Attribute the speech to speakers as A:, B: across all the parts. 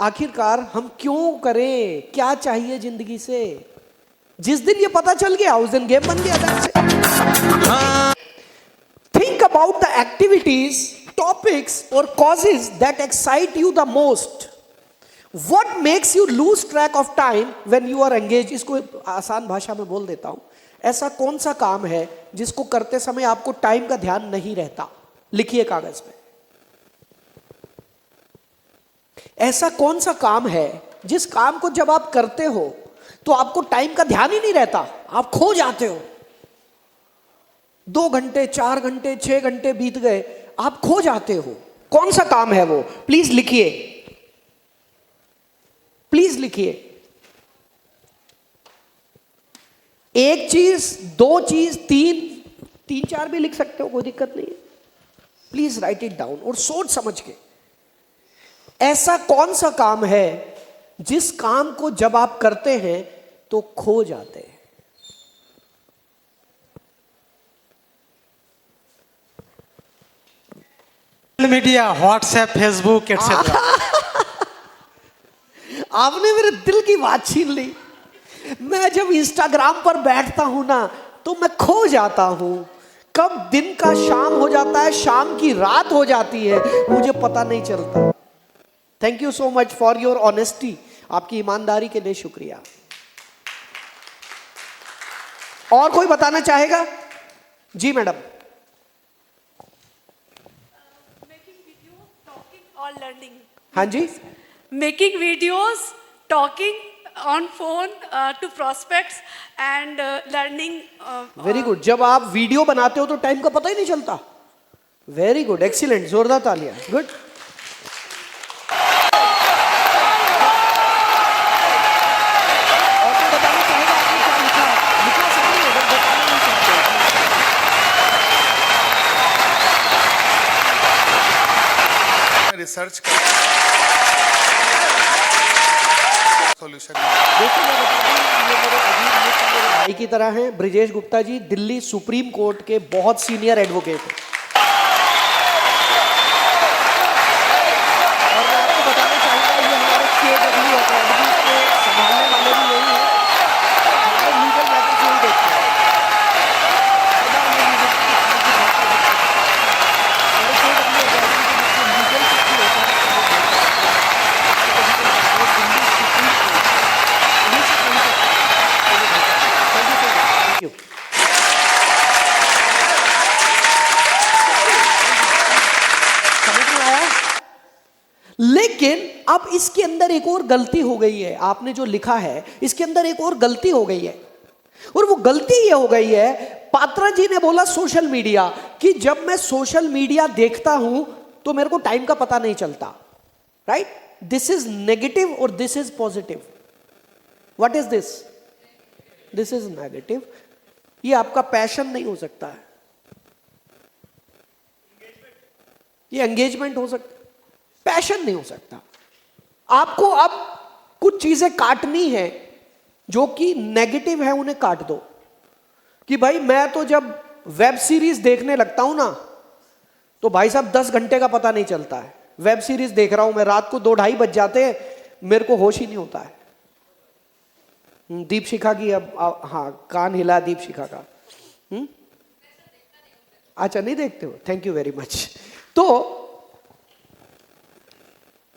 A: आखिरकार हम क्यों करें, क्या चाहिए जिंदगी से। जिस दिन ये पता चल गया उस दिन गेम बन गया। Think about the activities, topics और causes that excite you the most. What makes you lose track of time when you are engaged? इसको आसान भाषा में बोल देता हूं। ऐसा कौन सा काम है जिसको करते समय आपको टाइम का ध्यान नहीं रहता? लिखिए कागज पे। ऐसा कौन सा काम है जिस काम को जब आप करते हो तो आपको टाइम का ध्यान ही नहीं रहता, आप खो जाते हो। 2 घंटे 4 घंटे 6 घंटे बीत गए, आप खो जाते हो। कौन सा काम है वो? प्लीज लिखिए, प्लीज लिखिए। 1 चीज, 2 चीज, 3 4 भी लिख सकते हो, कोई दिक्कत नहीं है। प्लीज राइट इट डाउन और सोच समझ के। ऐसा कौन सा काम है जिस काम को जब आप करते हैं तो खो जाते हैं?
B: Media, WhatsApp, Facebook etcetera.
A: आपने मेरे दिल की बात छीन ली। मैं जब इंस्टाग्राम पर बैठता हूं ना तो मैं खो जाता हूं। कब दिन का शाम हो जाता है, शाम की रात हो जाती है, मुझे पता नहीं चलता। Thank you so much for your honesty. आपकी ईमानदारी के लिए शुक्रिया। और कोई बताना चाहेगा? जी मैडम।
C: और लर्निंग।
A: हाँ जी।
C: Making videos, talking on phone to prospects and learning.
A: Very good. जब आप वीडियो बनाते हो तो टाइम का पता ही नहीं चलता। वेरी गुड, एक्सीलेंट, जोरदार तालियां। गुड। और कोई बताना चाहेगा आपने क्या लिखा है? लिखा सकते हैं अगर बताना नहीं चाहते।
D: Research solution.
A: देखिए मैं बता दूं, ये मेरे अजीब मित्र, मेरे भाई की तरह हैं। ब्रिजेश गुप्ता जी दिल्ली सुप्रीम कोर्ट के बहुत सीनियर एडवोकेट हैं। और मैं आपको बताना चाहूंगा ये हमारे KW अकेडमी के संभालने वाले भी यही हैं। हमारे लीगल मैटर्स यही देखते हैं। समझ में आया? लेकिन अब इसके अंदर एक और गलती हो गई है। आपने जो लिखा है इसके अंदर एक और गलती हो गई है, और वो गलती ये हो गई है, पात्रा जी ने बोला सोशल मीडिया, कि जब मैं सोशल मीडिया देखता हूं तो मेरे को टाइम का पता नहीं चलता। राइट? दिस इज नेगेटिव और this is positive. What is this? This is negative. ये आपका पैशन नहीं हो सकता है, ये एंगेजमेंट हो सकता, पैशन नहीं हो सकता। आपको अब कुछ चीजें काटनी है जो कि नेगेटिव है, उन्हें काट दो। कि भाई मैं तो जब वेब सीरीज देखने लगता हूं ना तो भाई साहब 10 घंटे का पता नहीं चलता है। वेब सीरीज देख रहा हूं मैं, रात को 2 ढाई बज जाते हैं, मेरे को होश ही नहीं होता है। दीपशिखा की अब हाँ, कान हिला दीपशिखा का। अच्छा नहीं देखते हो, थैंक यू वेरी मच। तो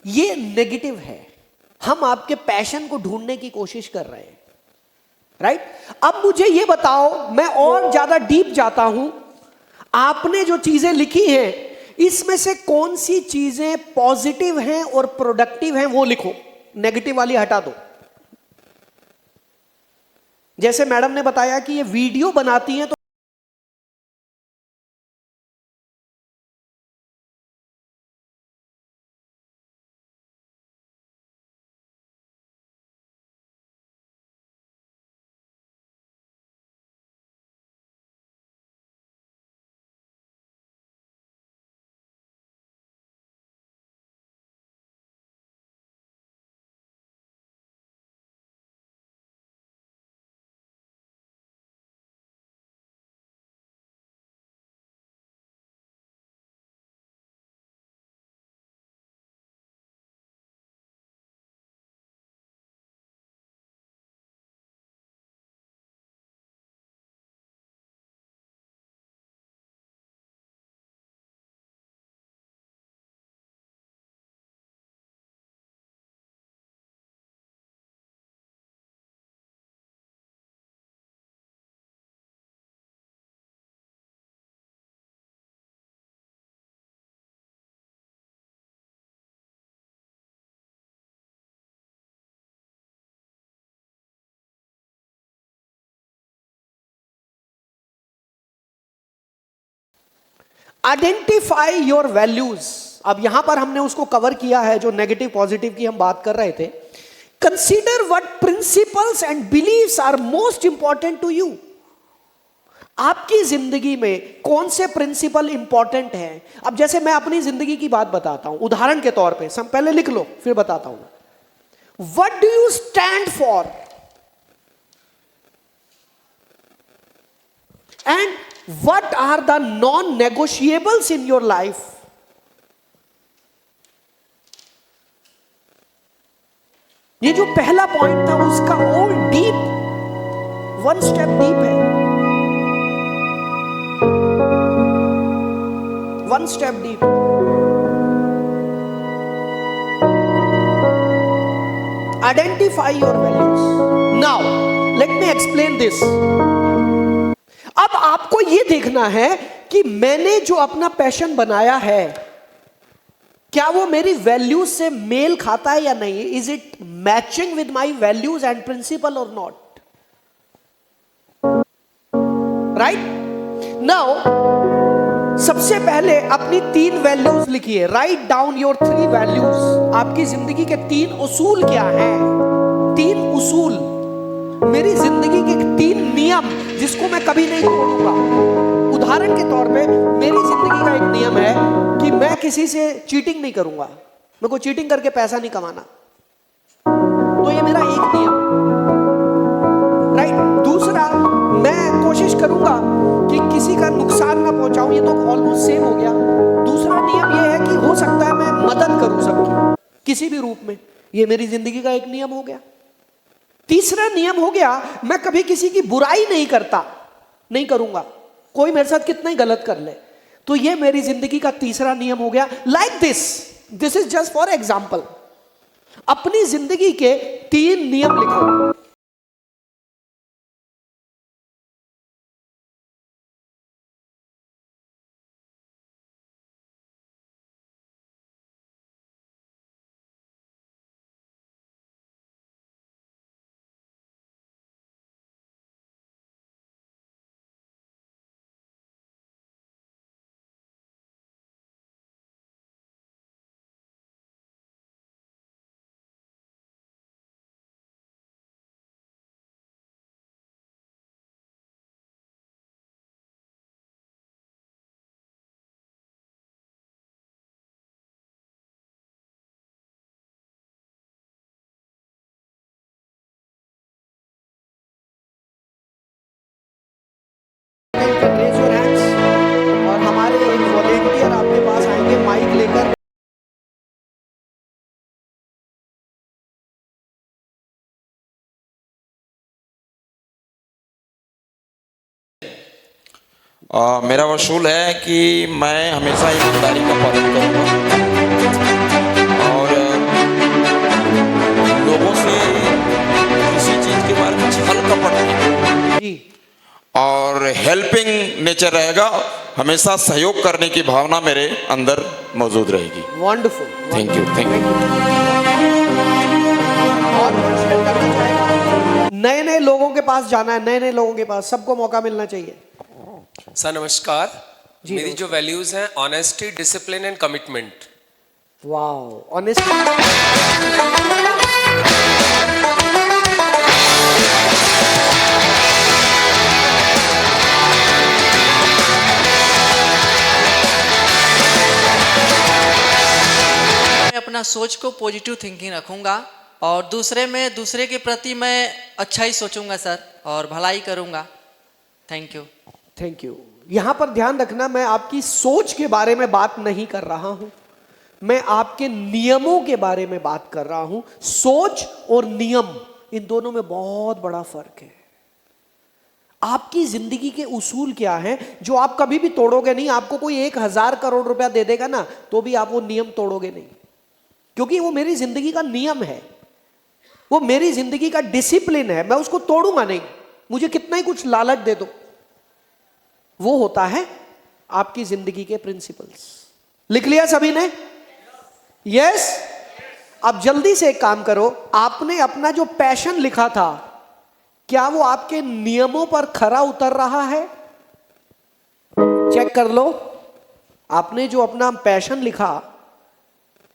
A: ये नेगेटिव है। हम आपके पैशन को ढूंढने की कोशिश कर रहे हैं। राइट? अब मुझे ये बताओ, मैं और ज्यादा डीप जाता हूं। आपने जो चीजें लिखी हैं इसमें से कौन सी चीजें पॉजिटिव हैं और प्रोडक्टिव हैं वो लिखो, नेगेटिव वाली हटा दो। जैसे मैडम ने बताया कि ये वीडियो बनाती हैं तो आइडेंटिफाई योर वैल्यूज। अब यहां पर हमने उसको कवर किया है जो नेगेटिव पॉजिटिव की हम बात कर रहे थे। Consider what principles and believes are most important to you. आपकी जिंदगी में कौन से प्रिंसिपल इंपॉर्टेंट हैं? अब जैसे मैं अपनी जिंदगी की बात बताता हूं उदाहरण के तौर पे, सब पहले लिख लो फिर बताता हूं। What do you stand for and what are the non negotiables in your life? ये जो पहला पॉइंट था उसका और डीप, वन स्टेप डीप है, one step deep. Identify your values. Now let me explain this. अब आपको यह देखना है कि मैंने जो अपना पैशन बनाया है क्या वो मेरी वैल्यूज से मेल खाता है या नहीं? Is it matching with my values and principle और नॉट? राइट नाउ सबसे पहले अपनी 3 वैल्यूज लिखिए। Write down your 3 values. आपकी जिंदगी के 3 उसूल क्या हैं? 3 उसूल, मेरी जिंदगी के 3 नियम जिसको मैं कभी नहीं तोड़ूंगा। उदाहरण के तौर पे मेरी जिंदगी का एक नियम है कि मैं किसी से चीटिंग नहीं करूंगा, मेरे को चीटिंग करके पैसा नहीं कमाना, तो ये मेरा एक नियम। राइट। दूसरा, मैं कोशिश करूंगा कि किसी का नुकसान ना पहुंचाऊं, ये तो ऑलमोस्ट सेम हो गया। दूसरा नियम ये है कि हो सकता है मैं मदद करूं सबकी किसी भी रूप में, ये मेरी जिंदगी का एक नियम हो गया। तीसरा नियम हो गया, मैं कभी किसी की बुराई नहीं करता, नहीं करूंगा, कोई मेरे साथ कितना ही गलत कर ले, तो ये मेरी जिंदगी का तीसरा नियम हो गया। Like this is just for example. अपनी जिंदगी के 3 नियम लिखो। Raise your hands और हमारे एक वॉलेंटियर आपके पास आएंगे माइक लेकर।
E: मेरा वसूल है कि मैं हमेशा ईमानदारी का पालन करूंगा और लोगों से किसी चीज के बारे में छल कपट नहीं
A: जी,
E: और हेल्पिंग नेचर रहेगा। हमेशा सहयोग करने की भावना मेरे अंदर मौजूद रहेगी।
A: Wonderful,
E: thank you, thank you.
A: और कुछ शेयर करना चाहेगा? नए नए लोगों के पास जाना है, नए नए लोगों के पास, सबको मौका मिलना चाहिए।
F: सर नमस्कार।
A: जी,
F: मेरी जो वैल्यूज हैं honesty, discipline and commitment.
A: Wow, honestly.
G: मैं अपना सोच को पॉजिटिव थिंकिंग रखूंगा और दूसरे के प्रति मैं अच्छा ही सोचूंगा सर, और भलाई करूंगा। Thank you.
A: Thank you. यहां पर ध्यान रखना, मैं आपकी सोच के बारे में बात नहीं कर रहा हूं, मैं आपके नियमों के बारे में बात कर रहा हूं। सोच और नियम, इन दोनों में बहुत बड़ा फर्क है। आपकी जिंदगी के उसूल क्या हैं जो आप कभी भी तोड़ोगे नहीं। आपको कोई 1000 करोड़ रुपया दे देगा ना, तो भी आप वो नियम तोड़ोगे नहीं, क्योंकि वो मेरी जिंदगी का नियम है, वो मेरी जिंदगी का डिसिप्लिन है, मैं उसको तोड़ूंगा नहीं। मुझे कितना ही कुछ लालच दे दो, वो होता है आपकी जिंदगी के प्रिंसिपल्स। लिख लिया सभी ने? यस। अब जल्दी से एक काम करो, आपने अपना जो पैशन लिखा था, क्या वो आपके नियमों पर खरा उतर रहा है? चेक कर लो। आपने जो अपना पैशन लिखा